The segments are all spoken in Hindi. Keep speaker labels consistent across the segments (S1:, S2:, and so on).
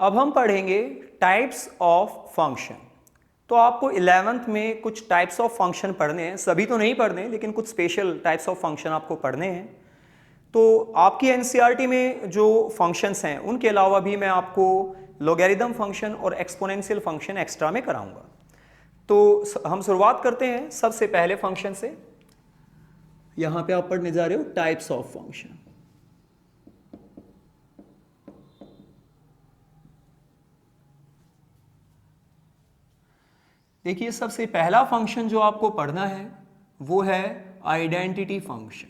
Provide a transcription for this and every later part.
S1: अब हम पढ़ेंगे टाइप्स ऑफ फंक्शन। तो आपको 11th में कुछ टाइप्स ऑफ फंक्शन पढ़ने हैं, सभी तो नहीं पढ़ने लेकिन कुछ स्पेशल टाइप्स ऑफ फंक्शन आपको पढ़ने हैं। तो आपकी एनसीईआरटी में जो फंक्शंस हैं उनके अलावा भी मैं आपको लॉगरिथम फंक्शन और एक्सपोनेंशियल फंक्शन एक्स्ट्रा में कराऊंगा। तो हम शुरुआत करते हैं सबसे पहले फंक्शन से। यहां पे आप पढ़ने जा रहे हो टाइप्स ऑफ फंक्शन। देखिए सबसे पहला फंक्शन जो आपको पढ़ना है वो है आइडेंटिटी फंक्शन।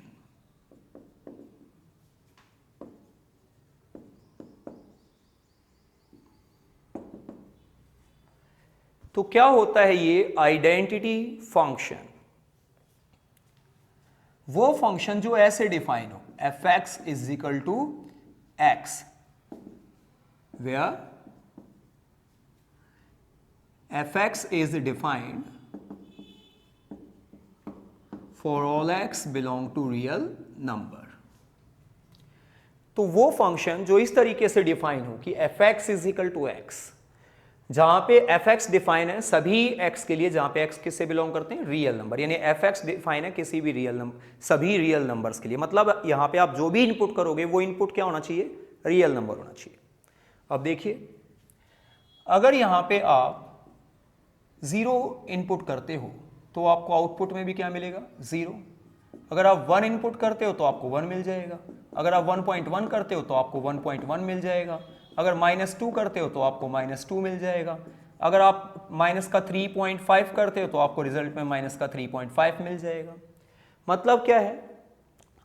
S1: तो क्या होता है ये आइडेंटिटी फंक्शन? वो फंक्शन जो ऐसे डिफाइन हो, F X is equal to X, where fx is defined for all x belong to real number। तो वो फंक्शन जो इस तरीके से डिफाइन हो कि fx is equal to x, जहां पे fx डिफाइन है सभी x के लिए जहां पे x किससे बिलोंग करते हैं, रियल नंबर, यानी fx डिफाइन है किसी भी रियल नंबर, सभी रियल नंबर्स के लिए। मतलब यहां पे आप जो भी इनपुट करोगे वो इनपुट क्या होना चाहिए, रियल नंबर होना चाहिए। अब देखिए अगर यहां पे आप 0 इनपुट करते हो तो आपको आउटपुट में भी क्या मिलेगा, 0। अगर आप 1 इनपुट करते हो तो आपको 1 मिल जाएगा। अगर आप 1.1 करते हो तो आपको 1.1 मिल जाएगा। अगर -2 करते हो तो आपको -2 मिल जाएगा। अगर आप माइनस का 3.5 करते हो तो आपको रिजल्ट में माइनस का 3.5 मिल जाएगा। मतलब क्या है,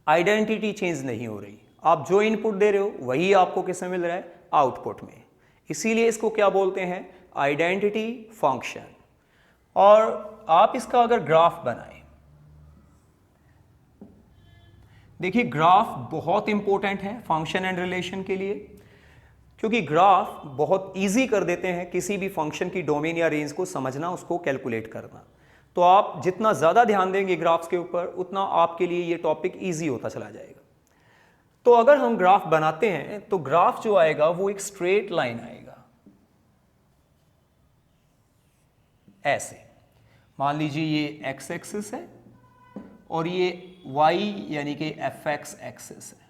S1: आइडेंटिटी चेंज नहीं हो रही, आप जो इनपुट दे रहे हो वही आपको किसमें मिल रहा है, आउटपुट में। इसीलिए इसको क्या बोलते हैं, आइडेंटिटी फंक्शन। और आप इसका अगर ग्राफ बनाएं, देखिए ग्राफ बहुत इंपॉर्टेंट है फंक्शन एंड रिलेशन के लिए, क्योंकि ग्राफ बहुत इजी कर देते हैं किसी भी फंक्शन की डोमेन या रेंज को समझना, उसको कैलकुलेट करना। तो आप जितना ज़्यादा ध्यान देंगे ग्राफ्स के ऊपर उतना आपके लिए ये टॉपिक इजी होता चला जाएगा। तो अगर हम ग्राफ बनाते हैं तो ग्राफ जो आएगा वो एक स्ट्रेट लाइन आएगा ऐसे। मान लीजिए ये x एक्सिस है और ये y यानी कि fx एक्सिस है।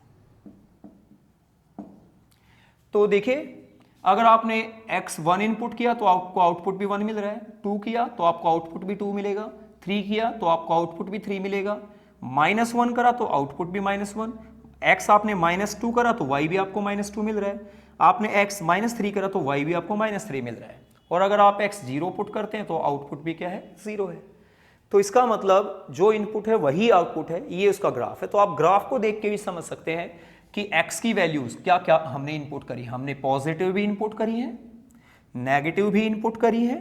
S1: तो देखिए अगर आपने x1 इनपुट किया तो आपको आउटपुट भी 1 मिल रहा है, 2 किया तो आपको आउटपुट भी 2 मिलेगा, 3 किया तो आपको आउटपुट भी 3 मिलेगा, -1 करा तो आउटपुट भी -1, x आपने -2 करा तो y भी आपको -2 मिल रहा है, आपने x -3 करा तो y भी आपको -3 मिल रहा है, और अगर आप x 0 पुट करते हैं तो आउटपुट भी क्या है, 0 है। तो इसका मतलब जो इनपुट है वही आउटपुट है, ये उसका ग्राफ है। तो आप ग्राफ को देख के भी समझ सकते हैं कि x की वैल्यूज क्या क्या हमने इनपुट करी, हमने पॉजिटिव भी इनपुट करी है, नेगेटिव भी इनपुट करी है,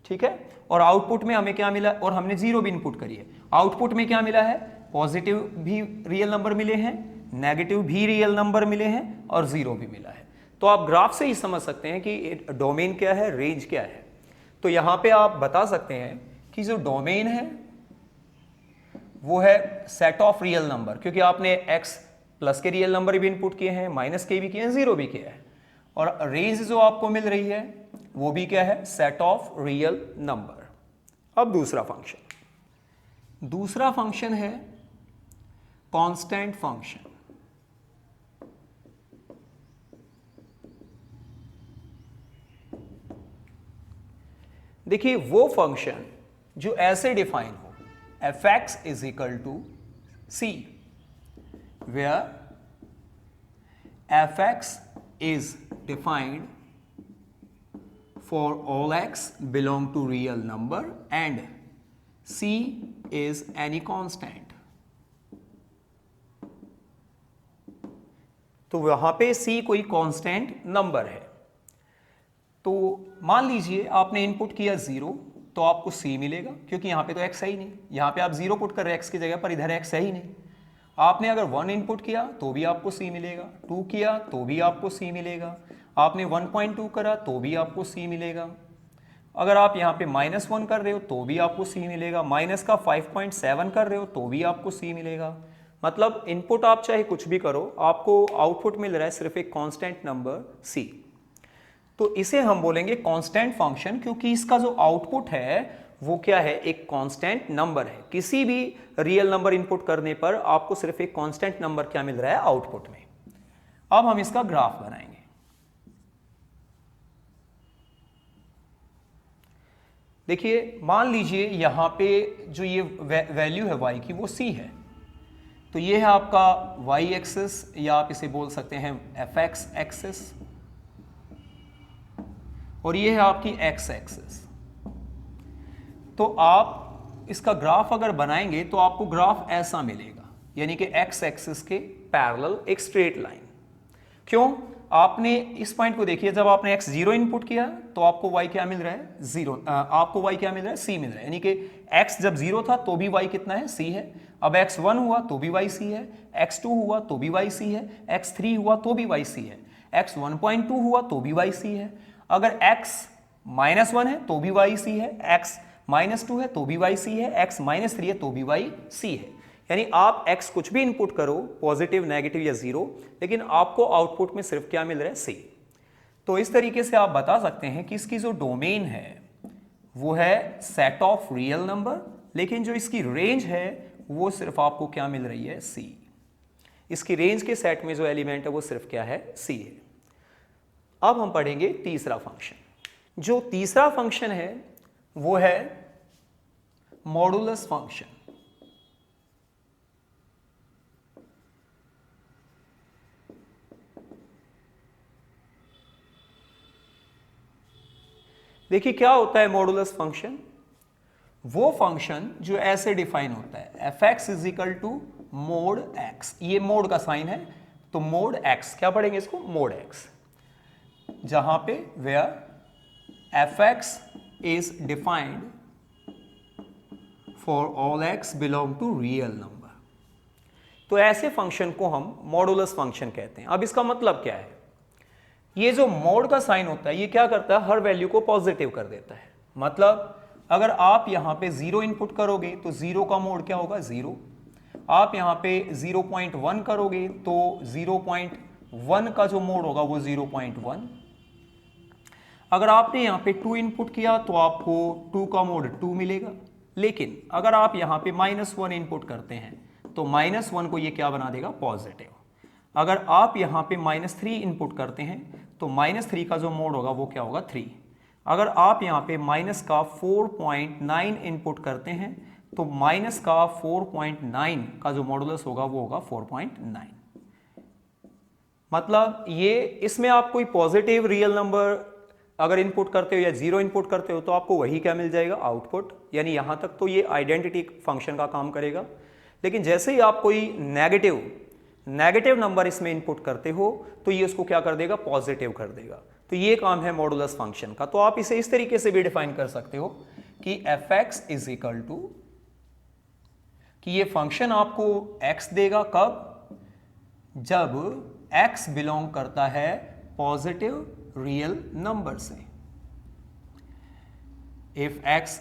S1: ठीक है, और आउटपुट में हमें क्या मिला, और हमने 0 भी इनपुट करी है। आउटपुट में क्या मिला है, पॉजिटिव भी रियल नंबर मिले हैं, नेगेटिव भी रियल नंबर मिले हैं, और 0 भी मिला है। तो आप ग्राफ से ही समझ सकते हैं कि डोमेन क्या है, रेंज क्या है। तो यहां पे आप बता सकते हैं कि जो डोमेन है वो है सेट ऑफ रियल नंबर, क्योंकि आपने x प्लस के रियल नंबर भी इनपुट किए हैं, माइनस के भी किए हैं, 0 भी किया है, और रेंज जो आपको मिल रही है वो भी क्या है, सेट ऑफ रियल नंबर। अब दूसरा फंक्शन है कांस्टेंट फंक्शन। देखिए वो फंक्शन जो ऐसे डिफाइन हो, fx is equal to c, where fx is defined for all x belong to real number and c is any constant. तो वहां पे c कोई कांस्टेंट नंबर है। तो मान लीजिए आपने इनपुट किया 0 तो आपको c मिलेगा, क्योंकि यहां पे तो x है ही नहीं, यहां पे आप 0 पुट कर रहे हैं x की जगह पर, इधर x है ही नहीं। आपने अगर 1 इनपुट किया तो भी आपको c मिलेगा, 2 किया तो भी आपको c मिलेगा, आपने 1.2 करा तो भी आपको c मिलेगा, अगर आप यहाँ पे -1 कर रहे हो तो भी आपको c मिलेगा, माइनस का 5.7 कर रहे हो तो भी आपको c मिलेगा। मतलब इनपुट आप चाहे कुछ भी करो, आपको आउटपुट मिल रहा है सिर्फ एक कांस्टेंट नंबर c। तो इसे हम बोलेंगे कांस्टेंट फंक्शन, क्योंकि इसका जो आउटपुट है वो क्या है, एक कांस्टेंट नंबर है। किसी भी रियल नंबर इनपुट करने पर आपको सिर्फ एक कांस्टेंट नंबर क्या मिल रहा है आउटपुट में। अब हम इसका ग्राफ बनाएंगे। देखिए मान लीजिए यहां पे जो ये वैल्यू है y की वो c है, तो ये है आपका y एक्सिस, या आप इसे बोल सकते हैं fx एक्सिस, और ये है आपकी x एक्सिस। तो आप इसका ग्राफ अगर बनाएंगे तो आपको ग्राफ ऐसा मिलेगा, यानी कि x एक्सिस के पैरेलल एक स्ट्रेट लाइन। क्यों? आपने इस पॉइंट को देखिए, जब आपने x 0 इनपुट किया तो आपको y क्या मिल रहा है, 0। आपको y क्या मिल रहा है, c मिल रहा है, यानी कि x जब 0 था तो भी y कितना है, c है। अब x 1 हुआ तो भी y c है, x 2 हुआ तो भी y c है, x 3 हुआ तो भी y c है, x 1.2 हुआ तो भी y c है। अगर x -1 है तो भी y c है, x -2 है तो भी y c है, x -3 है तो भी y c है। यानी आप x कुछ भी इनपुट करो, पॉजिटिव, नेगेटिव या जीरो, लेकिन आपको आउटपुट में सिर्फ क्या मिल रहा है, c। तो इस तरीके से आप बता सकते हैं कि इसकी जो डोमेन है वो है सेट ऑफ रियल नंबर, लेकिन जो इसकी रेंज है वो सिर्फ आपको क्या मिल रही है, c। इसकी रेंज के सेट में जो एलिमेंट है वो सिर्फ क्या है, c है। अब हम पढ़ेंगे तीसरा फंक्शन। जो तीसरा फंक्शन है वो है मॉडुलस फंक्शन। देखिए क्या होता है मॉडुलस फंक्शन, वो फंक्शन जो ऐसे डिफाइन होता है, fx is equal to mod x, ये मोड का साइन है, तो मोड x, क्या पढ़ेंगे इसको, मोड x, जहां पे where fx is defined for all x belong to real number. तो ऐसे फंक्शन को हम मॉडुलस फंक्शन कहते हैं। अब इसका मतलब क्या है, ये जो मोड का साइन होता है ये क्या करता है, हर वैल्यू को पॉजिटिव कर देता है। मतलब अगर आप यहां पे 0 इनपुट करोगे तो 0 का मोड क्या होगा, 0। आप यहां पे 0.1 करोगे तो 0.1 का जो मोड होगा वो 0.1। अगर आपने यहां पे 2 इनपुट किया तो आपको 2 का मोड 2 मिलेगा। लेकिन अगर आप यहां पे -1 इनपुट करते हैं तो -1 को ये क्या बना देगा, पॉजिटिव। अगर आप यहां पे -3 इनपुट करते हैं तो -3 का जो मोड होगा वो क्या होगा, 3। अगर आप यहां पे माइनस का 4.9 इनपुट करते हैं तो माइनस का 4.9 का जो मॉडुलस होगा वो होगा 4.9। मतलब ये, इसमें आप कोई पॉजिटिव रियल नंबर अगर इनपुट करते हो या 0 इनपुट करते हो तो आपको वही क्या मिल जाएगा, आउटपुट। यानी यहां तक तो ये आइडेंटिटी फंक्शन का काम करेगा। लेकिन जैसे ही आप कोई नेगेटिव नंबर इसमें इनपुट करते हो तो ये उसको क्या कर देगा, पॉजिटिव कर देगा। तो ये काम है मॉडुलस फंक्शन का। तो आप इसे इस तरीके से भी डिफाइन कर सकते हो कि fx इज इक्वल टू, कि ये फंक्शन आपको x देगा कब, जब x बिलोंग करता है पॉजिटिव रियल नंबर से। If x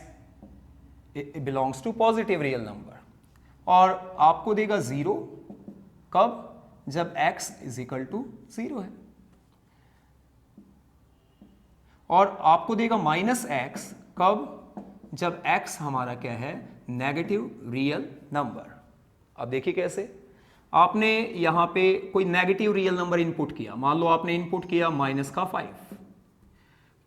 S1: belongs to positive real number. और आपको देगा 0 कब, जब x इज इक्वल टू 0 है। और आपको देगा -x कब, जब x हमारा क्या है, नेगेटिव रियल नंबर। अब देखिए कैसे, आपने यहां पे कोई नेगेटिव रियल नंबर इनपुट किया, मान लो आपने इनपुट किया -5,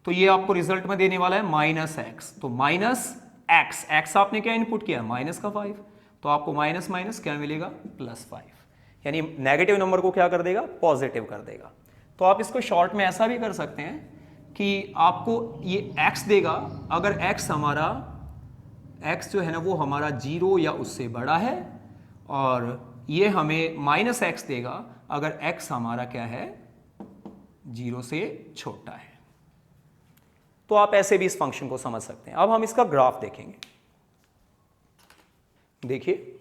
S1: तो ये आपको रिजल्ट में देने वाला है -x। तो -x आपने क्या इनपुट किया, -5, तो आपको माइनस माइनस क्या मिलेगा, +5। यानी नेगेटिव नंबर को क्या कर देगा, पॉजिटिव कर देगा। तो आप इसको शॉर्ट में ऐसा भी कर सकते हैं कि आपको ये x देगा, अगर x हमारा, x जो है ना वो हमारा 0 या उससे बड़ा है, और ये हमें -x देगा अगर x हमारा क्या है, 0 से छोटा है। तो आप ऐसे भी इस फंक्शन को समझ सकते हैं। अब हम इसका ग्राफ देखेंगे। देखिए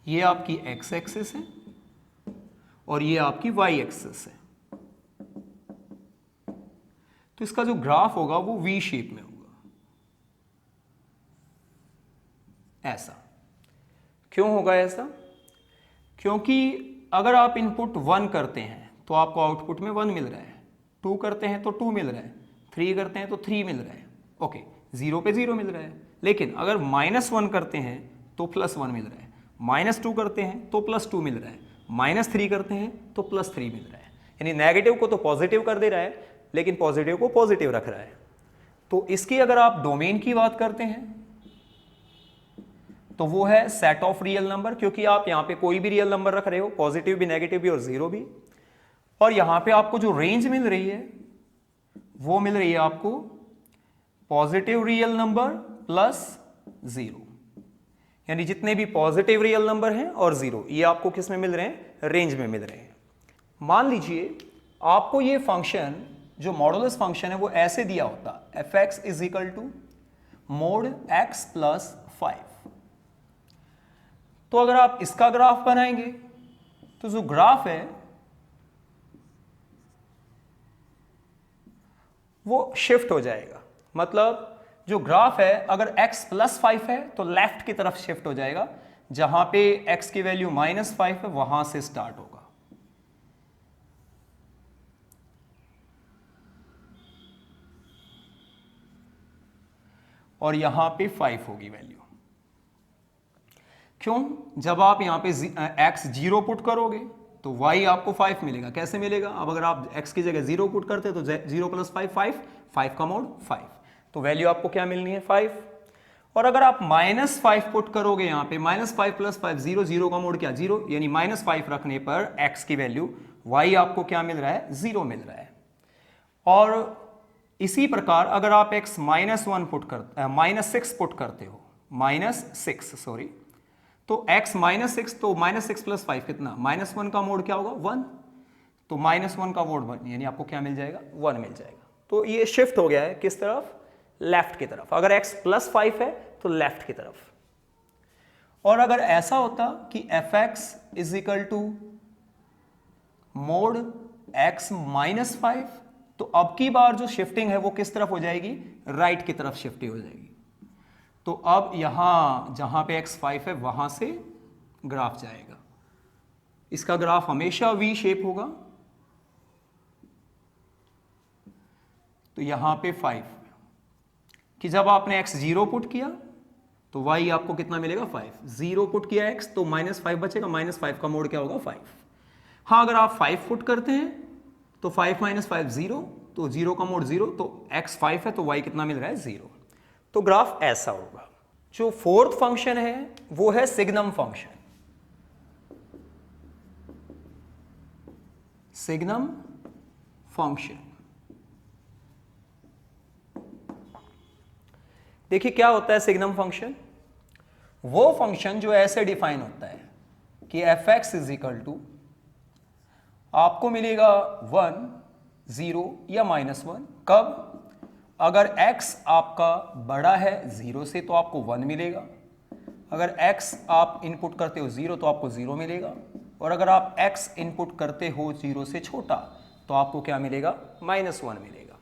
S1: ये आपकी x एक्सिस है और ये आपकी y एक्सिस है। तो इसका जो ग्राफ होगा वो V शेप में होगा, ऐसा। क्यों होगा ऐसा, क्योंकि अगर आप इनपुट 1 करते हैं तो आपको आउटपुट में 1 मिल रहा है, 2 करते हैं तो 2 मिल रहा है, 3 करते हैं तो 3 मिल रहा है, ओके, 0 पे 0 मिल रहा है। लेकिन अगर -1 करते हैं तो +1 मिल रहा है, -2 करते हैं तो +2 मिल रहा है, -3 करते हैं तो +3 मिल रहा है। यानी नेगेटिव को तो पॉजिटिव कर दे रहा है लेकिन पॉजिटिव को पॉजिटिव रख रहा है। तो इसकी अगर आप डोमेन की बात करते हैं तो वो है सेट ऑफ रियल नंबर, क्योंकि आप यहां पे कोई भी रियल नंबर रख रहे हो, पॉजिटिव भी, नेगेटिव भी और 0 भी। और यहां पे आपको जो रेंज मिल रही है वो मिल रही है आपको पॉजिटिव रियल नंबर +0, यानी जितने भी पॉजिटिव रियल नंबर हैं और 0, ये आपको किस में मिल रहे हैं, रेंज में मिल रहे हैं। मान लीजिए आपको ये फंक्शन जो मॉडुलस फंक्शन है वो ऐसे दिया होता, f(x) = mod x + 5। तो अगर आप इसका ग्राफ बनाएंगे तो जो ग्राफ है वो शिफ्ट हो जाएगा। मतलब जो ग्राफ है अगर x + 5 है तो लेफ्ट की तरफ शिफ्ट हो जाएगा, जहां पे x की वैल्यू -5 है वहां से स्टार्ट होगा। और यहां पे 5 होगी वैल्यू। क्यों? जब आप यहां पे x 0 पुट करोगे तो y आपको 5 मिलेगा। कैसे मिलेगा? अब अगर आप x की जगह 0 पुट करते तो 0 + 5 5 का मोड 5, तो वैल्यू आपको क्या मिलनी है, 5। और अगर आप -5 पुट करोगे यहां पे, -5 + 5 0, 0 का मोड क्या, 0, यानी -5 रखने पर x की वैल्यू y आपको क्या मिल रहा है, 0 मिल रहा है। और इसी प्रकार अगर आप x -6 पुट करते हो, -6 सॉरी, तो x -6, तो -6 + 5 कितना, -1 का मोड क्या होगा, 1, तो -1 का मोड 1, यानी आपको क्या मिल जाएगा, 1 मिल जाएगा। तो ये शिफ्ट हो गया है किस तरफ, लेफ्ट की तरफ। अगर x + 5 है तो लेफ्ट की तरफ। और अगर ऐसा होता कि f(x) = mod x - 5, तो अब की बार जो शिफ्टिंग है वो किस तरफ हो जाएगी, राइट की तरफ शिफ्ट हो जाएगी। तो अब यहां जहां पे x 5 है वहां से ग्राफ जाएगा। इसका ग्राफ हमेशा V शेप होगा। तो यहां पे 5 कि जब आपने x 0 पुट किया तो y आपको कितना मिलेगा, 5। 0 पुट किया x तो -5 बचेगा, -5 का मोड क्या होगा, 5। हाँ, अगर आप 5 पुट करते हैं तो 5 - 5 0, तो 0 का मोड 0, तो x 5 है तो y कितना मिल रहा है, 0। तो ग्राफ ऐसा होगा। जो फोर्थ फंक्शन है वो है सिग्नम फंक्शन। सिग्नम फंक्शन, देखिए क्या होता है सिग्नम फंक्शन। वो फंक्शन जो ऐसे डिफाइन होता है कि f(x) = आपको मिलेगा 1, 0 या -1। कब? अगर x आपका बड़ा है 0 से तो आपको 1 मिलेगा, अगर x आप इनपुट करते हो 0 तो आपको 0 मिलेगा, और अगर आप x इनपुट करते हो 0 से छोटा तो आपको क्या मिलेगा, -1 मिलेगा।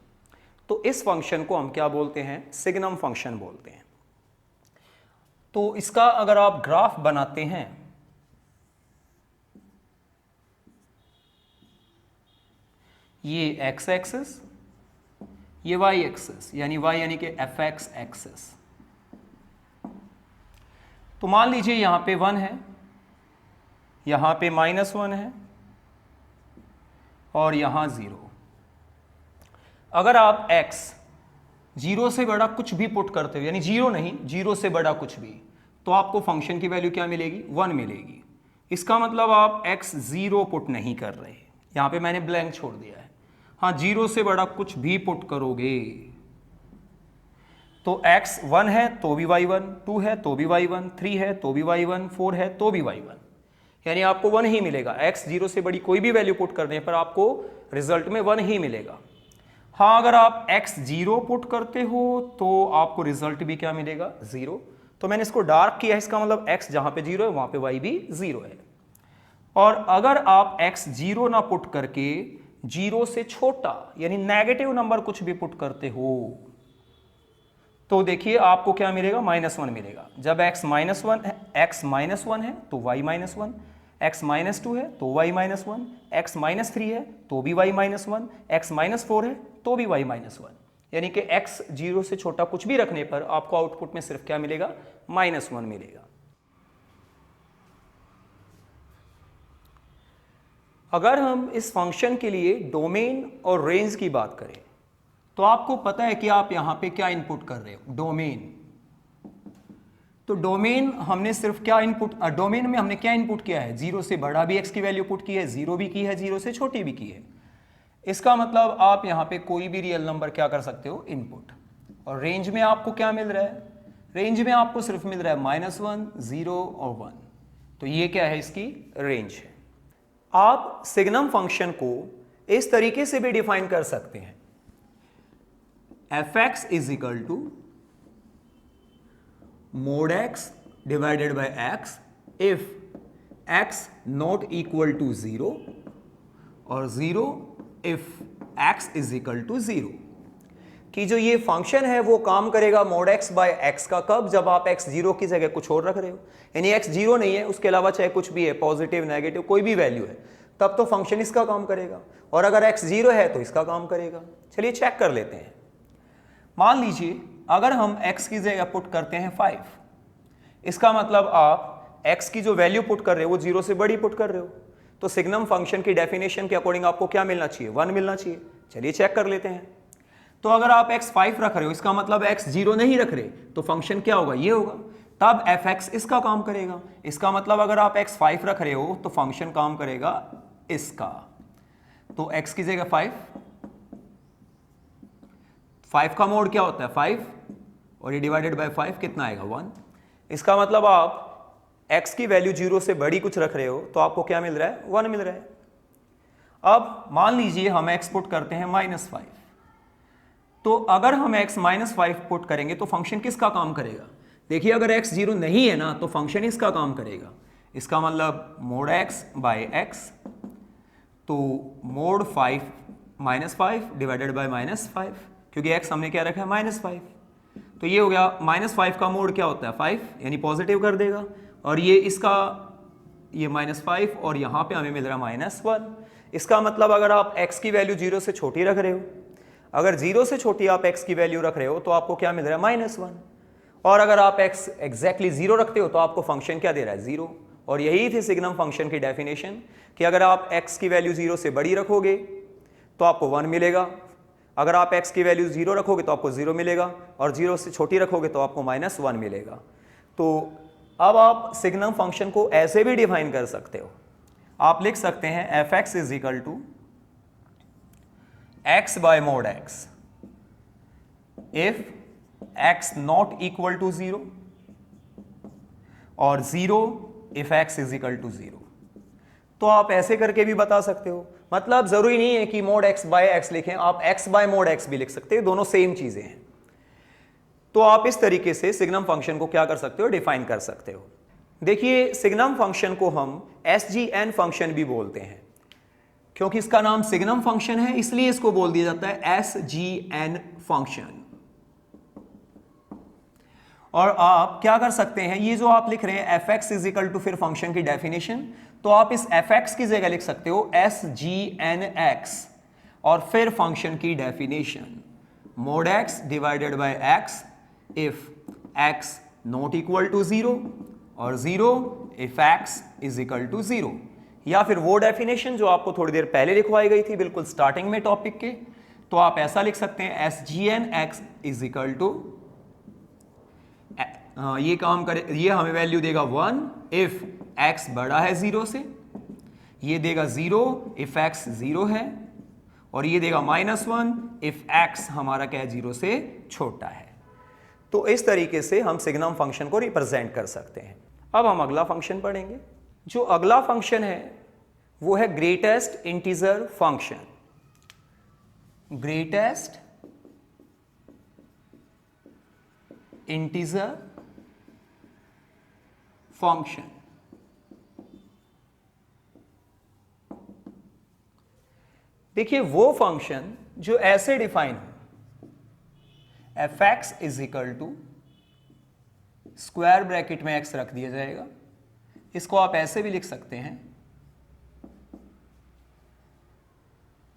S1: तो इस फंक्शन को हम क्या बोलते हैं, सिग्नम फंक्शन बोलते हैं। तो इसका अगर आप ग्राफ बनाते हैं, ये x एक्सिस, ये y एक्सिस, यानी y यानी कि f(x) एक्सिस। तो मान लीजिए यहां पे 1 है, यहां पे -1 है और यहां 0। अगर आप x 0 से बड़ा कुछ भी पुट करते हो, यानी 0 नहीं, 0 से बड़ा कुछ भी, तो आपको फंक्शन की वैल्यू क्या मिलेगी, 1 मिलेगी। इसका मतलब आप x 0 पुट नहीं कर रहे, यहां पे मैंने ब्लैंक छोड़ दिया है। हाँ, 0 से बड़ा कुछ भी पुट करोगे तो x 1 है तो भी y1, 2 है तो भी y1, 3 है तो भी y1, 4 है तो भी y1, यानी आपको 1 ही मिलेगा। x 0 से बड़ी कोई भी वैल्यू पुट करने पर आपको रिजल्ट में 1 ही मिलेगा। हाँ, अगर आप x 0 पुट करते हो तो आपको रिजल्ट भी क्या मिलेगा, 0। तो मैंने इसको डार्क किया है, इसका मतलब x जहां पे 0 है वहां पे y भी 0 है। और अगर आप x 0 ना पुट करके 0 से छोटा यानी नेगेटिव नंबर कुछ भी पुट करते हो तो देखिए आपको क्या मिलेगा, -1 मिलेगा। जब x -1 है तो y -1, x माइनस 2 है तो y माइनस 1, x माइनस 3 है तो भी y माइनस 1, x माइनस 4 है तो भी y माइनस 1, यानी कि x 0 से छोटा कुछ भी रखने पर आपको आउटपुट में सिर्फ क्या मिलेगा, -1 मिलेगा। अगर हम इस फंक्शन के लिए डोमेन और रेंज की बात करें तो आपको पता है कि आप यहां पे क्या इनपुट कर रहे हो, डोमेन। तो डोमेन हमने सिर्फ क्या इनपुट, डोमेन में हमने क्या इनपुट किया है, 0 से बड़ा भी x की वैल्यू पुट की है, 0 भी की है, 0 से छोटी भी की है। इसका मतलब आप यहां पे कोई भी रियल नंबर क्या कर सकते हो, इनपुट। और रेंज में आपको क्या मिल रहा है, रेंज में आपको सिर्फ मिल रहा है -1, 0 और 1। तो ये क्या है, इसकी रेंज है। आप सिग्नम फंक्शन को इस तरीके से भी डिफाइन कर सकते हैं, fx is equal to mod x divided by x if x not equal to 0 और 0 if x is equal to 0। कि जो ये फंक्शन है वो काम करेगा mod x बाय x का कब, जब आप x 0 की जगह कुछ और रख रहे हो, यानी x 0 नहीं है, उसके अलावा चाहे कुछ भी है, पॉजिटिव नेगेटिव कोई भी वैल्यू है, तब तो फंक्शन इसका काम करेगा। और अगर x 0 है तो इसका काम करेगा। चलिए चेक कर लेते हैं। मान लीजिए अगर हम x की जगह पुट करते हैं 5, इसका मतलब आप x की जो वैल्यू पुट कर रहे हो वो 0 से बड़ी पुट कर रहे हो, तो सिग्नम फंक्शन की डेफिनेशन के अकॉर्डिंग आपको क्या मिलना चाहिए, 1 मिलना चाहिए। चलिए चेक कर लेते हैं। तो अगर आप x 5 रख रहे हो, इसका मतलब x 0 नहीं रख रहे, तो फंक्शन क्या होगा, ये होगा, तब fx इसका काम करेगा। इसका मतलब अगर आप x 5 रख रहे हो तो फंक्शन काम करेगा इसका। तो x की जगह 5 का मोड क्या होता है 5, और ये डिवाइडेड बाय 5 कितना आएगा 1। इसका मतलब आप x की वैल्यू 0 से बड़ी कुछ रख रहे हो तो आपको क्या मिल रहा है, 1 मिल रहा है। अब मान लीजिए हम x पुट करते हैं -5, तो अगर हम x -5 पुट करेंगे तो फंक्शन किसका काम करेगा, देखिए अगर x 0 नहीं है ना तो फंक्शन इसका काम करेगा। इसका मतलब mod x बाय x, तो mod 5 डिवाइडेड बाय -5, क्योंकि x हमने क्या रखा है -5, तो ये हो गया -5 का मोड क्या होता है 5, यानी पॉजिटिव कर देगा। और ये इसका ये -5 और यहाँ पे हमें मिल रहा है -1। इसका मतलब अगर आप x की वैल्यू 0 से छोटी रख रहे हो, अगर 0 से छोटी आप x की वैल्यू रख रहे हो तो आपको क्या मिल रहा है -1, और अगर आप x एग्जैक्टली 0 रखते हो तो आपको फंक्शन क्या दे रहा है 0। और यही थी सिग्नम फंक्शन की डेफिनेशन कि अगर आप x की वैल्यू 0 से बड़ी रखोगे तो आपको 1 मिलेगा, अगर आप x की वैल्यू 0 रखोगे तो आपको 0 मिलेगा, और 0 से छोटी रखोगे तो आपको -1 मिलेगा। तो अब आप सिग्नम फंक्शन को ऐसे भी डिफाइन कर सकते हो, आप लिख सकते हैं fx is equal to x by mod x if x not equal to 0 और 0 if x is equal to 0। तो आप ऐसे करके भी बता सकते हो, मतलब जरूरी नहीं है कि mod x बाय x लिखें, आप x बाय mod x भी लिख सकते हो, दोनों सेम चीजें हैं। तो आप इस तरीके से सिग्नम फंक्शन को क्या कर सकते हो, डिफाइन कर सकते हो। देखिए सिग्नम फंक्शन को हम SGN फंक्शन भी बोलते हैं, क्योंकि इसका नाम सिग्नम फंक्शन है इसलिए इसको बोल दिया जाता है SGN फंक्शन। और आप क्या कर सकते हैं, ये जो आप लिख रहे हैं fx इज इक्वल टू फिर फंक्शन की डेफिनेशन, तो आप इस fx की जगह लिख सकते हो SGNX और फिर फंक्शन की definition mod x divided by x if x not equal to 0 और 0 if x is equal to 0, या फिर वो डेफिनेशन जो आपको थोड़ी देर पहले लिखवाई गई थी बिल्कुल स्टार्टिंग में टॉपिक के, तो आप ऐसा लिख सकते हैं SGNX इज इक्वल टू, ये काम करे, ये हमें वैल्यू देगा 1 इफ x बड़ा है 0 से, ये देगा 0 इफ x 0 है, और ये देगा -1 इफ x हमारा क्या है 0 से छोटा है। तो इस तरीके से हम सिग्नम फंक्शन को रिप्रेजेंट कर सकते हैं। अब हम अगला फंक्शन पढ़ेंगे। जो अगला फंक्शन है वो है greatest integer function. Greatest integer function. देखिए वो फंक्शन जो ऐसे डिफाइन हो, fx is equal to square bracket में x रख दिया जाएगा, इसको आप ऐसे भी लिख सकते हैं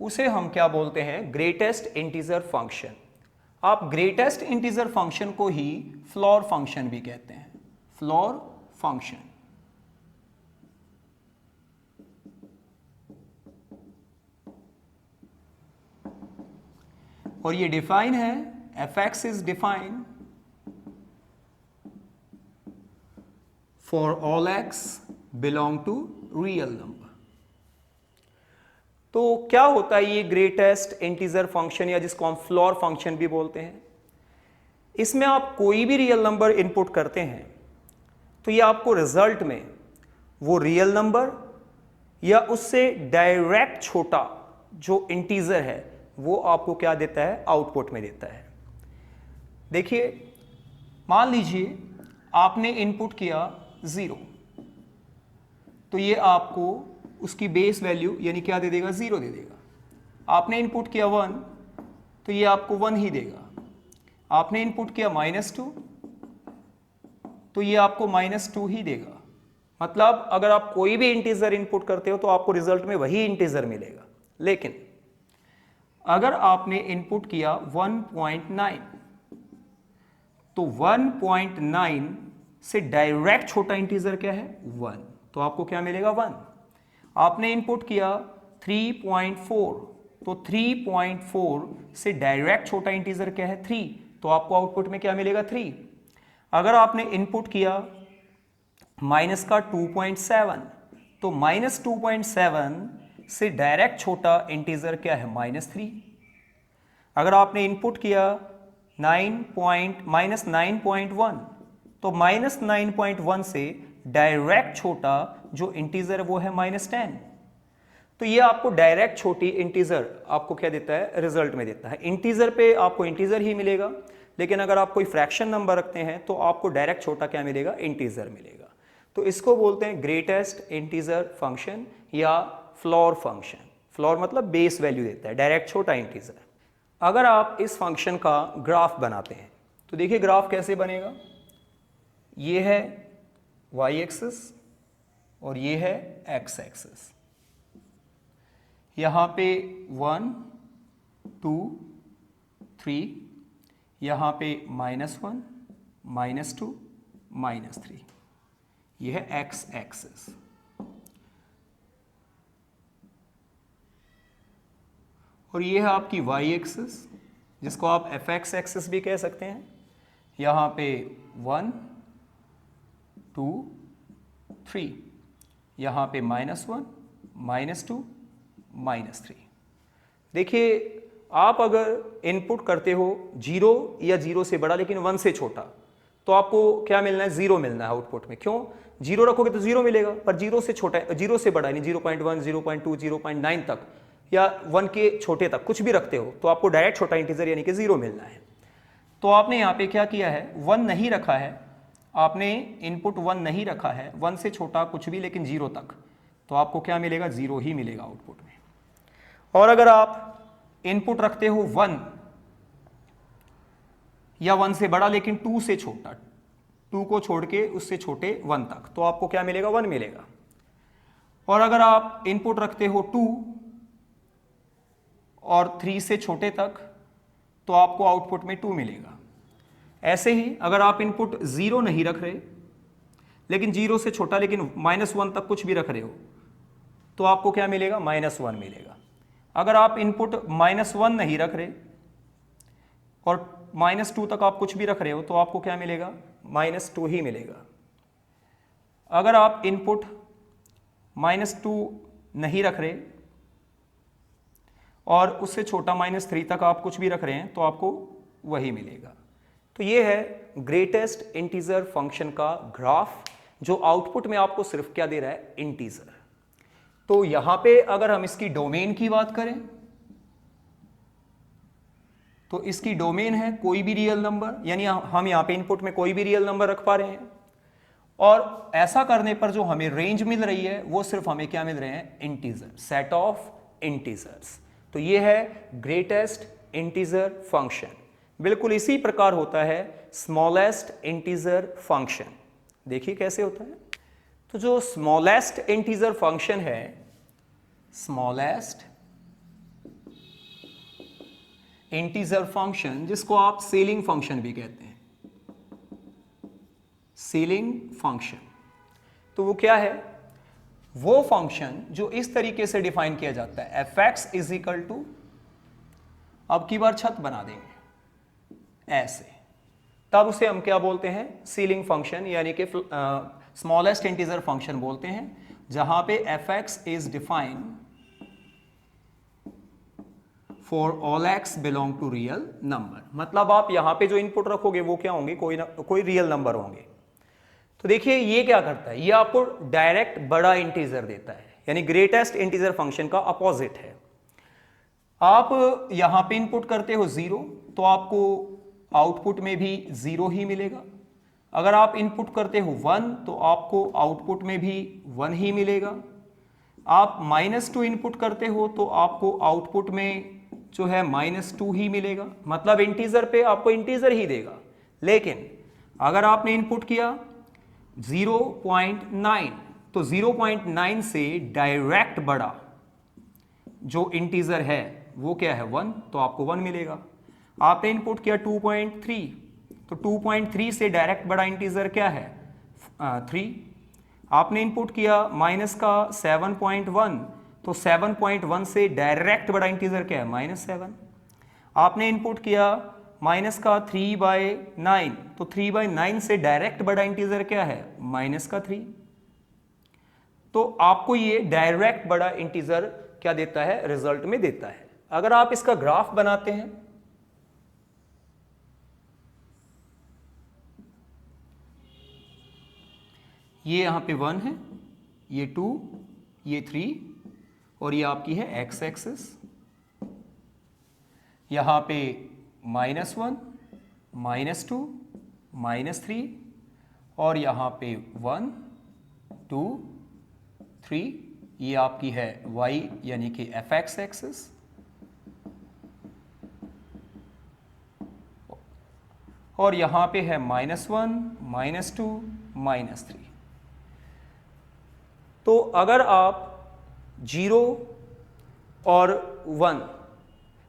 S1: उसे हम क्या बोलते हैं, ग्रेटेस्ट इंटीजर फंक्शन। आप ग्रेटेस्ट इंटीजर फंक्शन को ही फ्लोर फंक्शन भी कहते हैं, फ्लोर फंक्शन। और ये डिफाइन है, fx is define for all x belong to real number. तो क्या होता है ये ग्रेटेस्ट इंटीजर फंक्शन, या जिसको हम फ्लोर फंक्शन भी बोलते हैं? इसमें आप कोई भी रियल नंबर इनपुट करते हैं तो ये आपको रिजल्ट में वो रियल नंबर या उससे डायरेक्ट छोटा जो इंटीजर है वो आपको क्या देता है, आउटपुट में देता है। देखिए, मान लीजिए आपने इनपुट किया 0, तो ये आपको उसकी बेस वैल्यू यानी क्या दे देगा, 0 दे देगा। आपने इनपुट किया 1, तो ये आपको 1 ही देगा। आपने इनपुट किया -2, तो ये आपको -2 ही देगा। मतलब अगर आप कोई भी इंटीजर इनपुट करते हो तो आपको रिजल्ट में वही इंटीजर मिलेगा। लेकिन अगर आपने इनपुट किया 1.9, तो 1.9 से डायरेक्ट छोटा इंटीजर क्या है, 1, तो आपको क्या मिलेगा, 1। आपने इनपुट किया 3.4, तो 3.4 से डायरेक्ट छोटा इंटीजर क्या है, 3, तो आपको आउटपुट में क्या मिलेगा, 3। अगर आपने इनपुट किया माइनस का 2.7, तो -2.7 से डायरेक्ट छोटा इंटीजर क्या है, -3। अगर आपने इनपुट किया -9.1, तो -9.1 से डायरेक्ट छोटा जो इंटीजर है वो है -10। तो ये आपको डायरेक्ट छोटी इंटीजर आपको क्या देता है, रिजल्ट में देता है। इंटीजर पे आपको इंटीजर ही मिलेगा, लेकिन अगर आप कोई फ्रैक्शन नंबर रखते हैं तो आपको डायरेक्ट छोटा क्या मिलेगा, इंटीजर मिलेगा। तो इसको बोलते हैं ग्रेटेस्ट इंटीजर फंक्शन या फ्लोर फंक्शन। फ्लोर मतलब बेस वैल्यू देता है, डायरेक्ट छोटा इंटीजर। अगर आप इस फंक्शन का ग्राफ बनाते हैं तो देखिए ग्राफ कैसे बनेगा। ये है y एक्सिस और ये है x एक्सिस। यहाँ पे 1, 2, 3, यहाँ पे -1, -2, -3, ये है x एक्सिस। और ये है आपकी y एक्सिस, जिसको आप fx एक्सिस भी कह सकते हैं। यहाँ पे 1, 2, 3, यहाँ पे -1, -2, -3। देखिए, आप अगर इनपुट करते हो 0 या 0 से बड़ा लेकिन 1 से छोटा, तो आपको क्या मिलना है, 0 मिलना है आउटपुट में। क्यों, 0 रखोगे तो 0 मिलेगा, पर 0 से छोटा, 0 से बड़ा यानी 0.1, 0.2, 0.9 तक या 1 के छोटे तक कुछ भी रखते हो तो आपको डायरेक्ट छोटा इंटीजर यानी कि 0 मिलना है। तो आपने यहाँ पे क्या किया है, 1 नहीं रखा है, आपने इनपुट 1 नहीं रखा है, 1 से छोटा कुछ भी लेकिन 0 तक, तो आपको क्या मिलेगा, 0 ही मिलेगा आउटपुट में। और अगर आप इनपुट रखते हो 1 या 1 से बड़ा लेकिन 2 से छोटा, 2 को छोड़ के उससे छोटे 1 तक, तो आपको क्या मिलेगा, 1 मिलेगा। और अगर आप इनपुट रखते हो 2 और 3 से छोटे तक, तो आपको आउटपुट में 2 मिलेगा। ऐसे ही अगर आप इनपुट 0 नहीं रख रहे लेकिन 0 से छोटा लेकिन -1 तक कुछ भी रख रहे हो, तो आपको क्या मिलेगा, -1 मिलेगा। अगर आप इनपुट -1 नहीं रख रहे और -2 तक आप कुछ भी रख रहे हो, तो आपको क्या मिलेगा, -2 ही मिलेगा। अगर आप इनपुट -2 नहीं रख रहे और उससे छोटा -3 तक आप कुछ भी रख रहे हैं, तो आपको वही मिलेगा। तो ये है ग्रेटेस्ट इंटीजर फंक्शन का ग्राफ, जो आउटपुट में आपको सिर्फ क्या दे रहा है, इंटीजर। तो यहां पे अगर हम इसकी डोमेन की बात करें तो इसकी डोमेन है कोई भी रियल नंबर, यानी हम यहां पे इनपुट में कोई भी रियल नंबर रख पा रहे हैं, और ऐसा करने पर जो हमें रेंज मिल रही है वो सिर्फ हमें क्या मिल रहे हैं, इंटीजर, सेट ऑफ इंटीजर्स। तो ये है ग्रेटेस्ट इंटीजर फंक्शन। बिल्कुल इसी प्रकार होता है स्मॉलेस्ट इंटीजर फंक्शन। देखिए कैसे होता है। तो जो स्मॉलेस्ट इंटीजर फंक्शन है, स्मॉलेस्ट इंटीजर फंक्शन जिसको आप सीलिंग फंक्शन भी कहते हैं, सीलिंग फंक्शन, तो वो क्या है? वो फंक्शन जो इस तरीके से डिफाइन किया जाता है, F X is equal to, अब की बार छत बना देंगे ऐसे, तब उसे हम क्या बोलते हैं? सीलिंग फंक्शन, यानी कि स्मॉलेस्ट इंटीजर फंक्शन बोलते हैं, जहां पे F X is defined for all X belong to real number. मतलब आप यहां पे जो इनपुट रखोगे वो क्या होंगे? कोई रियल नंबर होंगे। तो देखिए ये क्या करता है, ये आपको डायरेक्ट बड़ा इंटीजर देता है, यानी ग्रेटेस्ट इंटीजर फंक्शन का अपोजिट है। आप यहां पे इनपुट करते हो 0 तो आपको आउटपुट में भी 0 ही मिलेगा। अगर आप इनपुट करते हो 1 तो आपको आउटपुट में भी 1 ही मिलेगा। आप -2 इनपुट करते हो तो आपको आउटपुट में जो है -2 ही मिलेगा। मतलब इंटीजर पे आपको इंटीजर ही देगा। लेकिन अगर आपने इनपुट किया 0.9 तो 0.9 से डायरेक्ट बड़ा जो इंटीजर है वो क्या है? 1, तो आपको 1 मिलेगा। आपने इनपुट किया 2.3 तो 2.3 से डायरेक्ट बड़ा इंटीजर क्या है? 3। आपने इनपुट किया माइनस का 7.1 तो 7.1 से डायरेक्ट बड़ा इंटीजर क्या है? -7। आपने इनपुट किया माइनस का 3/9 तो 3/9 से डायरेक्ट बड़ा इंटीजर क्या है? -3। तो आपको ये डायरेक्ट बड़ा इंटीजर क्या देता है? रिजल्ट में देता है। अगर आप इसका ग्राफ बनाते हैं, ये यहां पे 1 है, ये 2, ये 3 और ये आपकी है एक्स एक्सिस। यहां पे -1, -2, -3 और यहां पे 1, 2, 3, ये आपकी है y यानी कि एफ एक्स एक्सिस। और यहां पे है -1, -2, -3। तो अगर आप 0 और 1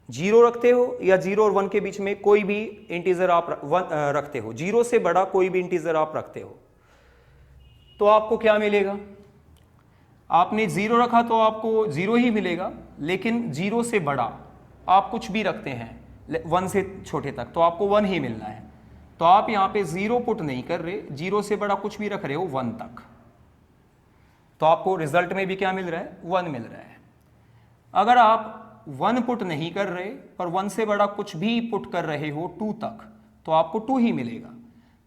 S1: 0 रखते हो या 0 और 1 के बीच में कोई भी इंटीजर आप रखते हो, 0 से बड़ा कोई भी इंटीजर आप रखते हो, तो आपको क्या मिलेगा? आपने 0 रखा तो आपको 0 ही मिलेगा। लेकिन 0 से बड़ा आप कुछ भी रखते हैं 1 से छोटे तक तो आपको 1 ही मिलना है। तो आप यहां पे 0 पुट नहीं कर रहे, 0 से बड़ा कुछ भी रख रहे हो 1 तक, तो आपको रिजल्ट में भी क्या मिल रहा है? 1 मिल रहा है। अगर आप 1 पुट नहीं कर रहे पर 1 से बड़ा कुछ भी पुट कर रहे हो 2 तक, तो आपको 2 ही मिलेगा।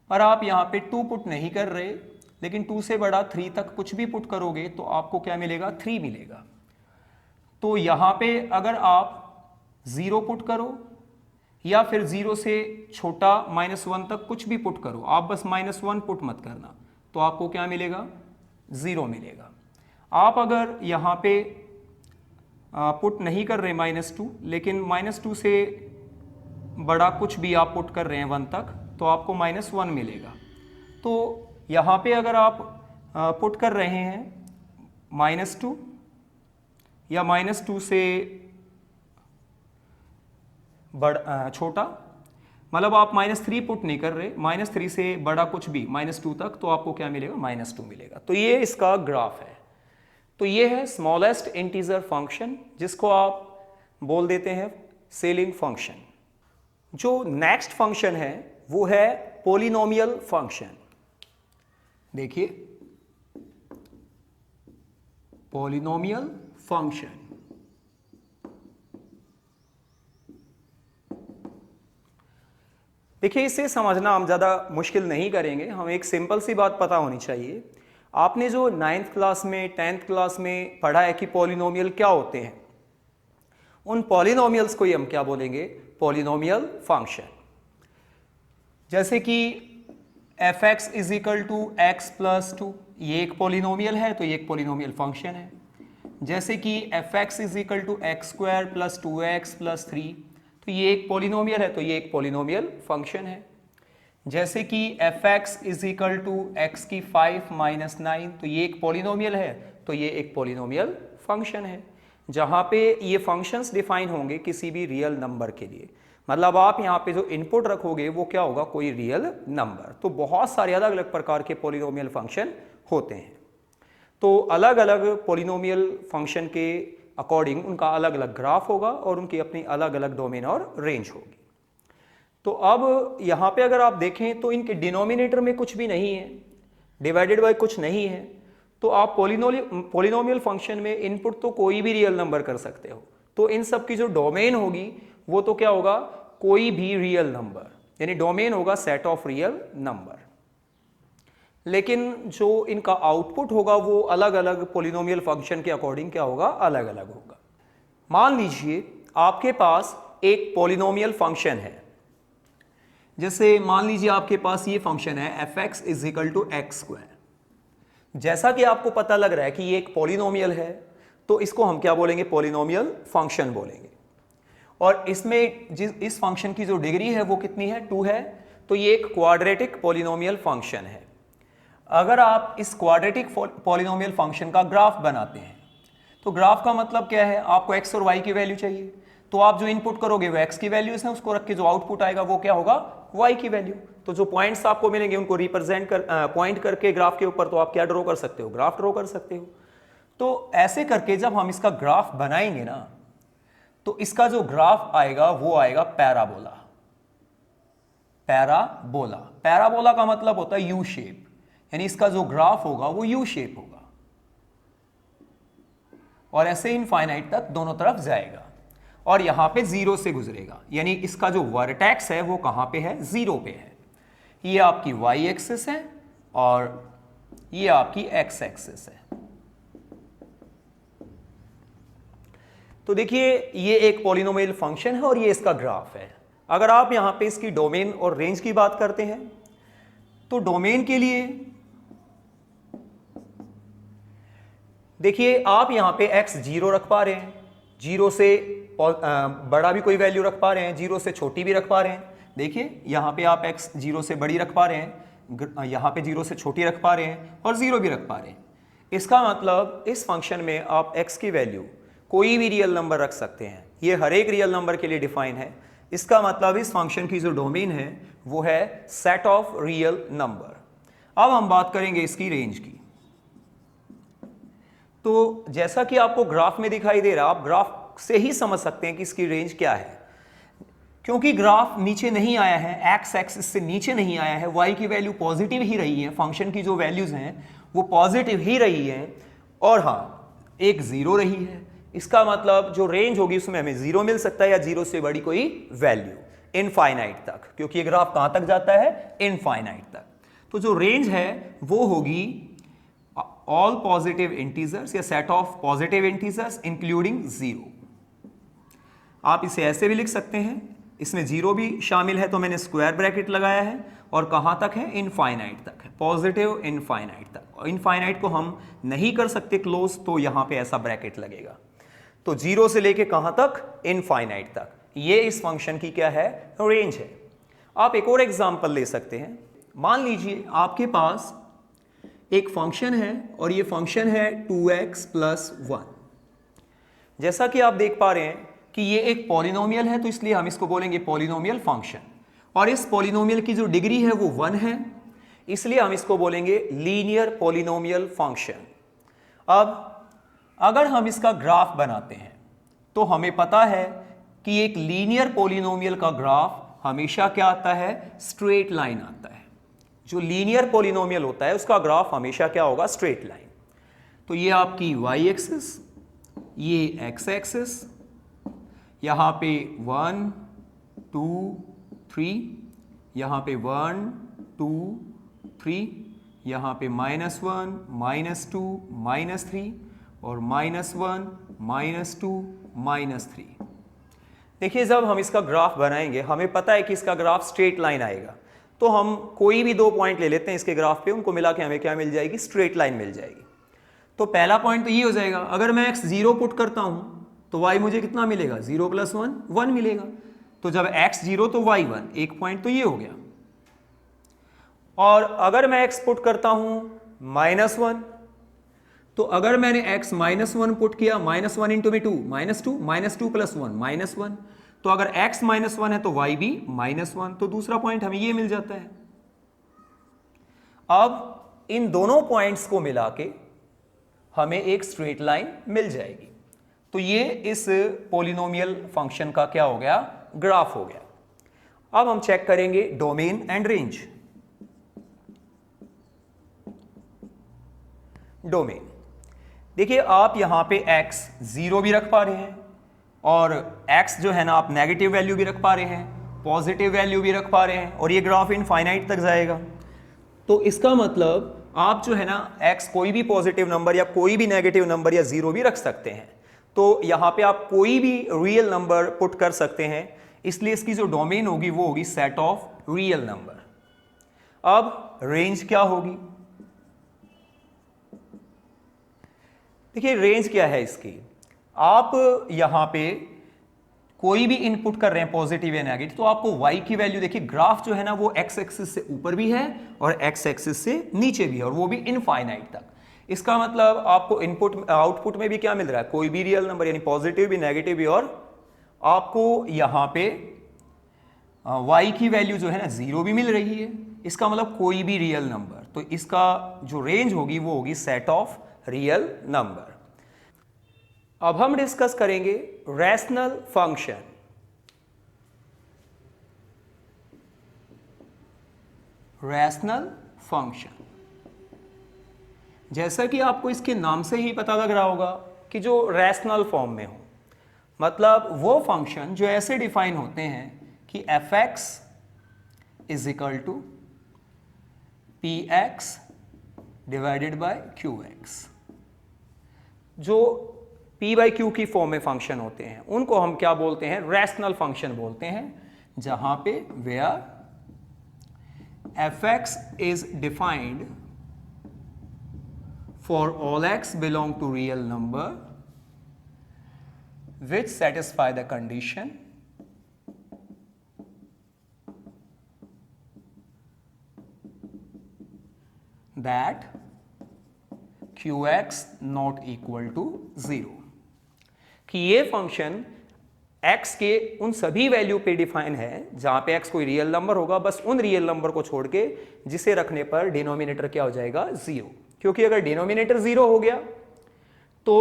S1: पर आप यहाँ पे 2 पुट नहीं कर रहे लेकिन 2 से बड़ा 3 तक कुछ भी पुट करोगे तो आपको क्या मिलेगा? 3 मिलेगा। तो यहाँ पे अगर आप 0 पुट करो या फिर 0 से छोटा -1 तक कुछ भी पुट करो, आप बस -1 पुट मत करना, तो आपको क्या मिलेगा? 0 मिलेगा। आप अगर यहाँ पे पुट नहीं कर रहे -2 लेकिन -2 से बड़ा कुछ भी आप पुट कर रहे हैं 1 तक, तो आपको -1 मिलेगा। तो यहाँ पे अगर आप पुट कर रहे हैं -2 या -2 से छोटा, मतलब आप -3 पुट नहीं कर रहे, -3 से बड़ा कुछ भी -2 तक, तो आपको क्या मिलेगा? -2 मिलेगा। तो ये इसका ग्राफ है। तो ये है स्मॉलेस्ट इंटीजर फंक्शन जिसको आप बोल देते हैं सीलिंग फंक्शन। जो नेक्स्ट फंक्शन है वो है पॉलिनोमियल फंक्शन। देखिए पॉलिनोमियल फंक्शन, देखिए इसे समझना हम ज़्यादा मुश्किल नहीं करेंगे, हम एक सिंपल सी बात पता होनी चाहिए। आपने जो 9th क्लास में 10th क्लास में पढ़ा है कि पॉलिनोमियल क्या होते हैं, उन पॉलिनोमियल्स को ही हम क्या बोलेंगे? Polynomial function. जैसे कि F X is equal to X plus 2, ये एक पॉलिनोमियल है तो ये एक पॉलिनोमियल फंक्शन है। जैसे कि F X is equal to X square plus 2x plus 3, तो ये एक पॉलिनोमियल है तो ये एक पॉलिनोमियल फंक्शन है। जैसे कि F X is equal to X की 5 माइनस 9, तो ये एक पॉलिनोमियल है तो ये एक पॉलिनोमियल फंक्शन है। जहाँ पे ये फंक्शंस डिफाइन होंगे किसी भी रियल नंबर के लिए, मतलब आप यहाँ पे जो इनपुट रखोगे वो क्या होगा, कोई रियल नंबर। तो बहुत सारे अलग अलग प्रकार के पॉलिनोमियल फंक्शन होते हैं। तो अलग अलग पॉलिनोमियल फंक्शन के अकॉर्डिंग उनका अलग अलग ग्राफ होगा और उनकी अपनी अलग अलग डोमेन और रेंज होगी। तो अब यहाँ पे अगर आप देखें तो इनके डिनोमिनेटर में कुछ भी नहीं है, डिवाइडेड बाय कुछ नहीं है, तो आप पॉलिनोमियल फंक्शन में इनपुट तो कोई भी रियल नंबर कर सकते हो। तो इन सब की जो डोमेन होगी वो तो क्या होगा, कोई भी रियल नंबर, यानी डोमेन होगा सेट ऑफ रियल नंबर। लेकिन जो इनका आउटपुट होगा वो अलग अलग पॉलिनोमियल फंक्शन के अकॉर्डिंग क्या होगा, अलग अलग होगा। मान लीजिए आपके पास एक पॉलिनोमियल फंक्शन है, जैसे मान लीजिए आपके पास ये फंक्शन है fx is equal to X square. जैसा कि आपको पता लग रहा है कि ये एक पॉलिनोमियल है, तो इसको हम क्या बोलेंगे, पॉलिनोमियल फंक्शन बोलेंगे। और इसमें इस फंक्शन की जो डिग्री है वो कितनी है, 2 है। तो ये एक क्वाड्रेटिक पॉलिनोमियल फंक्शन है। अगर आप इस क्वाड्रेटिक पॉलिनोमियल फंक्शन का ग्राफ बनाते हैं, तो ग्राफ का मतलब क्या है, आपको x और y की वैल्यू चाहिए, तो आप जो इनपुट करोगे वो x की वैल्यूज हैं, उसको रख के जो आउटपुट आएगा वो क्या होगा, y की वैल्यू। तो जो पॉइंट्स आपको मिलेंगे उनको रिप्रेजेंट कर पॉइंट करके ग्राफ के ऊपर तो आप क्या ड्रॉ कर सकते हो, ग्राफ ड्रॉ कर सकते हो। तो ऐसे करके जब हम इसका ग्राफ बनाएंगे ना, तो इसका जो ग्राफ आएगा वो आएगा पैराबोला। पैराबोला, पैराबोला का मतलब होता है यू शेप, यानी इसका जो ग्राफ होगा वो यू शेप होगा और ऐसे इनफाइनाइट तक दोनों तरफ जाएगा और यहां पे 0 से गुजरेगा, यानी इसका जो वर्टेक्स है वो कहां पे है, 0 पे है। ये आपकी y एक्सिस है और ये आपकी x एक्सिस है। तो देखिए ये एक पॉलिनोमियल फंक्शन है और ये इसका ग्राफ है। अगर आप यहां पे इसकी डोमेन और रेंज की बात करते हैं, तो डोमेन के लिए देखिए आप यहां पे x 0 रख पा रहे हैं, 0 से बड़ा भी कोई वैल्यू रख पा रहे हैं, 0 से छोटी भी रख पा रहे हैं। देखिए यहां पे आप x 0 से बड़ी रख पा रहे हैं, यहां पे 0 से छोटी रख पा रहे हैं और 0 भी रख पा रहे हैं। इसका मतलब इस फंक्शन में आप x की वैल्यू कोई भी रियल नंबर रख सकते हैं। ये हर एक रियल नंबर के लिए डिफाइन है। इसका मतलब इस फंक्शन की जो डोमेन है वो है सेट ऑफ रियल नंबर। अब हम बात करेंगे इसकी रेंज की। तो जैसा कि आपको ग्राफ में दिखाई दे रहा है, आप ग्राफ से ही समझ सकते हैं कि इसकी रेंज क्या है, क्योंकि ग्राफ नीचे नहीं आया है, एक्स एक्सिस से नीचे नहीं आया है, y की वैल्यू पॉजिटिव ही रही है, फंक्शन की जो वैल्यूज हैं वो पॉजिटिव ही रही हैं और हाँ एक 0 रही है। इसका मतलब जो रेंज होगी उसमें हमें 0 मिल सकता है या 0 से बड़ी कोई वैल्यू इनफाइनाइट तक, क्योंकि ये ग्राफ कहां तक जाता है, इनफाइनाइट तक। तो जो रेंज है वो होगी ऑल पॉजिटिव इंटीजर्स या set of positive integers including 0। आप इसे ऐसे भी लिख सकते हैं, इसमें 0 भी शामिल है तो मैंने स्क्वायर ब्रैकेट लगाया है और कहां तक है, इनफाइनाइट तक है, पॉजिटिव इनफाइनाइट तक। और इनफाइनाइट को हम नहीं कर सकते क्लोज, तो यहां पे ऐसा ब्रैकेट लगेगा। तो 0 से लेके कहां तक, इनफाइनाइट तक। ये इस फंक्शन की क्या है, रेंज है। आप एक और एग्जांपल ले सकते हैं। मान लीजिए आपके पास एक फंक्शन है और ये फंक्शन है 2x + 1। जैसा कि आप देख पा रहे हैं कि ये एक पॉलिनोमियल है, तो इसलिए हम इसको बोलेंगे पॉलिनोमियल फंक्शन। और इस पॉलिनोमियल की जो डिग्री है वो 1 है, इसलिए हम इसको बोलेंगे लीनियर पॉलिनोमियल फंक्शन। अब अगर हम इसका ग्राफ बनाते हैं तो हमें पता है कि एक लीनियर पॉलिनोमियल का ग्राफ हमेशा क्या आता है, स्ट्रेट लाइन आता है। जो लीनियर पॉलिनोमियल होता है उसका ग्राफ हमेशा क्या होगा, स्ट्रेट लाइन। तो ये आपकी y एक्सिस, ये x एक्सिस, यहां पे 1 2 3, यहां पे 1 2 3, यहां पे -1 -2 -3 और -1 -2 -3। देखिए जब हम इसका ग्राफ बनाएंगे हमें पता है कि इसका ग्राफ स्ट्रेट लाइन आएगा, तो हम कोई भी 2 पॉइंट ले लेते हैं इसके ग्राफ पे, उनको मिला के हमें क्या मिल जाएगी, स्ट्रेट लाइन मिल जाएगी। तो पहला पॉइंट तो ये हो जाएगा, अगर मैं x 0 पुट करता हूं तो y मुझे कितना मिलेगा, 0 + 1 1 मिलेगा। तो जब x 0 तो y 1, एक पॉइंट तो ये हो गया। और अगर मैं x पुट करता हूं -1, तो अगर मैंने x -1 पुट किया, -1 × 2 -2 + 1 -1, तो अगर x -1 है तो y भी -1, तो दूसरा पॉइंट हमें ये मिल जाता है। अब इन दोनों पॉइंट्स को मिला के हमें एक स्ट्रेट लाइन मिल जाएगी। तो ये इस पॉलिनोमियल फंक्शन का क्या हो गया, ग्राफ हो गया। अब हम चेक करेंगे डोमेन एंड रेंज। डोमेन देखिए, आप यहां पे x 0 भी रख पा रहे हैं और x जो है ना आप नेगेटिव वैल्यू भी रख पा रहे हैं, पॉजिटिव वैल्यू भी रख पा रहे हैं, और ये ग्राफ इनफाइनाइट तक जाएगा। तो इसका मतलब आप जो है ना x कोई भी पॉजिटिव नंबर या कोई भी नेगेटिव नंबर या 0 भी रख सकते हैं। तो यहां पे आप कोई भी रियल नंबर पुट कर सकते हैं, इसलिए इसकी जो डोमेन होगी वो होगी सेट ऑफ रियल नंबर। अब रेंज क्या होगी, देखिए रेंज क्या है इसकी। आप यहां पे कोई भी इनपुट कर रहे हैं पॉजिटिव या नेगेटिव, तो आपको y की वैल्यू देखिए, ग्राफ जो है ना वो x एक्सिस से ऊपर भी है और x एक्सिस से नीचे भी है, और वो भी इनफाइनाइट तक। इसका मतलब आपको इनपुट आउटपुट में भी क्या मिल रहा है, कोई भी रियल नंबर, यानी पॉजिटिव भी नेगेटिव भी, और आपको यहां पे y की वैल्यू जो है ना 0 भी मिल रही है। इसका मतलब कोई भी रियल नंबर, तो इसका जो रेंज होगी वो होगी सेट ऑफ रियल नंबर। अब हम डिस्कस करेंगे रैशनल फंक्शन। रैशनल फंक्शन, जैसा कि आपको इसके नाम से ही पता लग रहा होगा कि जो रैशनल फॉर्म में हो, मतलब वो फंक्शन जो ऐसे डिफाइन होते हैं कि f(x) is equal to px divided by qx। जो p बाई क्यू की फॉर्म में फंक्शन होते हैं उनको हम क्या बोलते हैं, रैशनल फंक्शन बोलते हैं, जहां पे where f(x) is defined for all x belong to real number which satisfy the condition that qx not equal to 0, कि ये फंक्शन x के उन सभी वैल्यू पे डिफाइन है जहां पे x कोई रियल नंबर होगा, बस उन रियल नंबर को छोड़ के जिसे रखने पर डिनोमिनेटर क्या हो जाएगा, 0। क्योंकि अगर डिनोमिनेटर 0 हो गया तो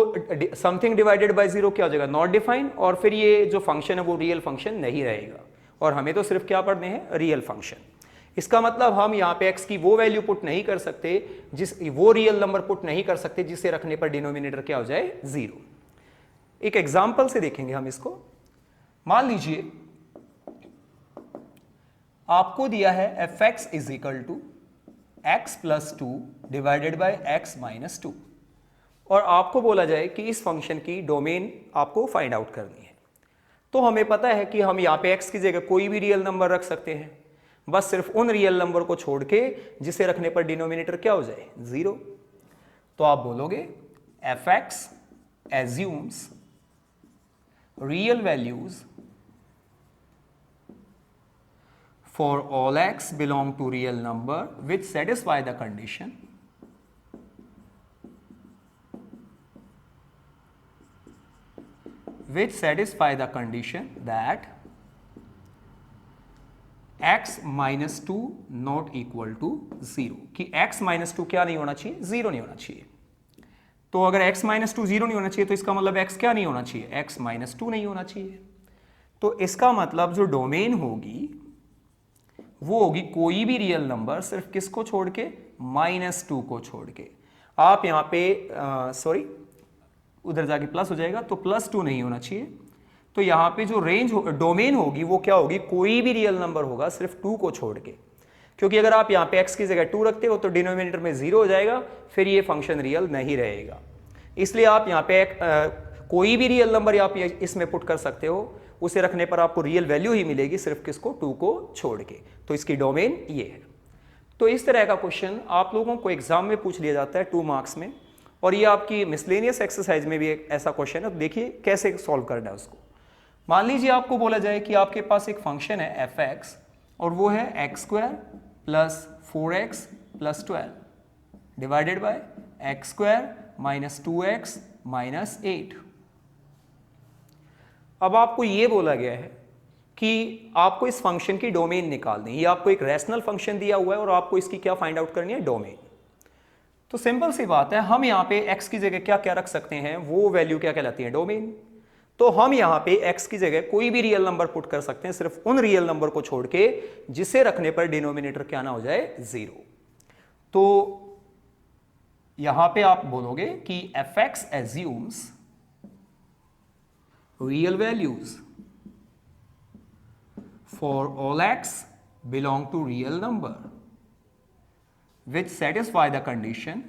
S1: समथिंग डिवाइडेड बाय 0 क्या हो जाएगा, नॉट डिफाइंड, और फिर ये जो फंक्शन है वो रियल फंक्शन नहीं रहेगा, और हमें तो सिर्फ क्या पढ़ने हैं, रियल फंक्शन। इसका मतलब हम यहाँ पे x की वो वैल्यू पुट नहीं कर सकते, वो रियल नंबर पुट नहीं कर सकते जिसे रखने पर डिनोमिनेटर क्या हो जाए, 0। एक एग्जाम्पल से देखेंगे हम इसको। मान लीजिए आपको दिया है f(x) is equal to x plus 2 divided by x minus 2, और आपको बोला जाए कि इस फंक्शन की डोमेन आपको फाइंड आउट करनी है। तो हमें पता है कि हम यहाँ पे x की जगह कोई भी रियल नंबर रख सकते हैं, बस सिर्फ उन रियल नंबर को छोड़ के जिसे रखने पर डिनोमिनेटर क्या हो जाए, 0। तो आप बोलोगे f(x) assumes real values for all x belong to real number which satisfy the condition that x minus 2 not equal to 0, कि x minus 2 क्या नहीं होना चाहिए, 0 नहीं होना चाहिए। तो अगर x minus 2 0 नहीं होना चाहिए तो इसका मतलब x क्या नहीं होना चाहिए, x minus 2 नहीं होना चाहिए। तो इसका मतलब जो डोमेन होगी वो होगी कोई भी रियल नंबर, सिर्फ किसको छोड़ के, -2 को छोड़ के। आप यहाँ पे सॉरी उधर जाके प्लस हो जाएगा, तो +2 नहीं होना चाहिए। तो यहाँ पे जो रेंज डोमेन होगी वो क्या होगी, कोई भी रियल नंबर होगा सिर्फ 2 को छोड़ के, क्योंकि अगर आप यहाँ पे x की जगह 2 रखते हो तो डिनोमिनेटर में 0 हो जाएगा, फिर ये फंक्शन रियल नहीं रहेगा। इसलिए आप यहाँ पे कोई भी रियल नंबर आप इसमें पुट कर सकते हो, उसे रखने पर आपको रियल वैल्यू ही मिलेगी, सिर्फ किसको, 2 को छोड़ के। तो इसकी डोमेन ये है। तो इस तरह का क्वेश्चन आप लोगों को एग्जाम में पूछ लिया जाता है 2 मार्क्स में, और ये आपकी मिसलेनियस एक्सरसाइज में भी एक ऐसा क्वेश्चन है। देखिए कैसे सॉल्व करना है उसको। मान लीजिए आपको बोला जाए कि आपके पास एक फंक्शन है f(x) और वो है x² plus 4x plus 12 divided by x² minus 2x minus 8। अब आपको ये बोला गया है कि आपको इस फंक्शन की डोमेन निकालनी है। ये आपको एक रैशनल फंक्शन दिया हुआ है और आपको इसकी क्या फाइंड आउट करनी है, डोमेन। तो सिंपल सी बात है, हम यहाँ पे x की जगह क्या क्या रख सकते हैं, वो वैल्यू क्या कहलाती है, डोमेन। तो हम यहाँ पे x की जगह कोई भी रियल नंबर पुट कर सकते हैं, सिर्फ उन रियल नंबर को छोड़ के जिसे रखने पर डिनोमिनेटर क्या ना हो जाए, 0। तो यहां पे आप बोलोगे कि fx assumes real values for all x belong to real number which satisfy the condition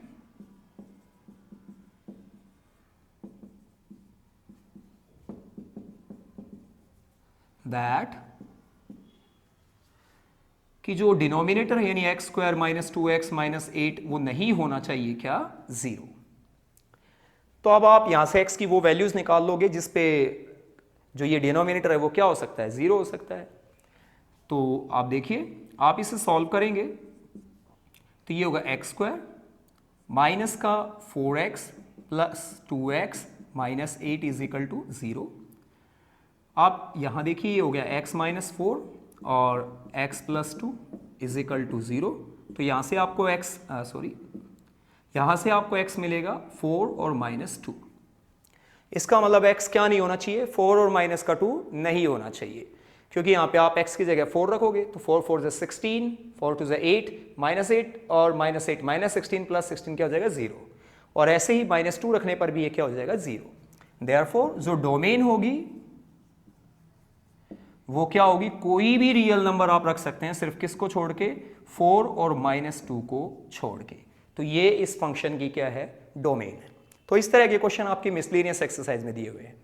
S1: that कि जो डिनोमिनेटर है यानी x square minus 2x minus 8 वो नहीं होना चाहिए क्या, 0। तो अब आप यहां से x की वो वैल्यूज निकाल लोगे जिसपे जो ये डिनोमिनेटर है वो क्या हो सकता है, 0 हो सकता है। तो आप देखिए, आप इसे सॉल्व करेंगे तो ये होगा एक्स स्क्वायर माइनस का 4x plus 2x minus 8 is equal to 0। आप यहां देखिए, ये हो गया x माइनस 4 और x plus 2 is equal to 0। तो यहां से आपको यहां से आपको x मिलेगा 4 और माइनस 2। इसका मतलब x क्या नहीं होना चाहिए, 4 और माइनस का 2 नहीं होना चाहिए, क्योंकि यहां पे आप x की जगह 4 रखोगे तो 4 4 से 16, 4 2 से 8 माइनस 8 और माइनस 8 माइनस 16 प्लस 16 क्या हो जाएगा, 0। और ऐसे ही माइनस 2 रखने पर भी ये क्या हो जाएगा, 0। देयरफॉर जो डोमेन होगी वो क्या होगी, कोई भी रियल नंबर आप रख सकते हैं, सिर्फ किसको छोड़ के, 4 और माइनस 2 को छोड़ के। तो ये इस फंक्शन की क्या है, डोमेन है। तो इस तरह के क्वेश्चन आपकी मिसलेनियस एक्सरसाइज में दिए हुए हैं।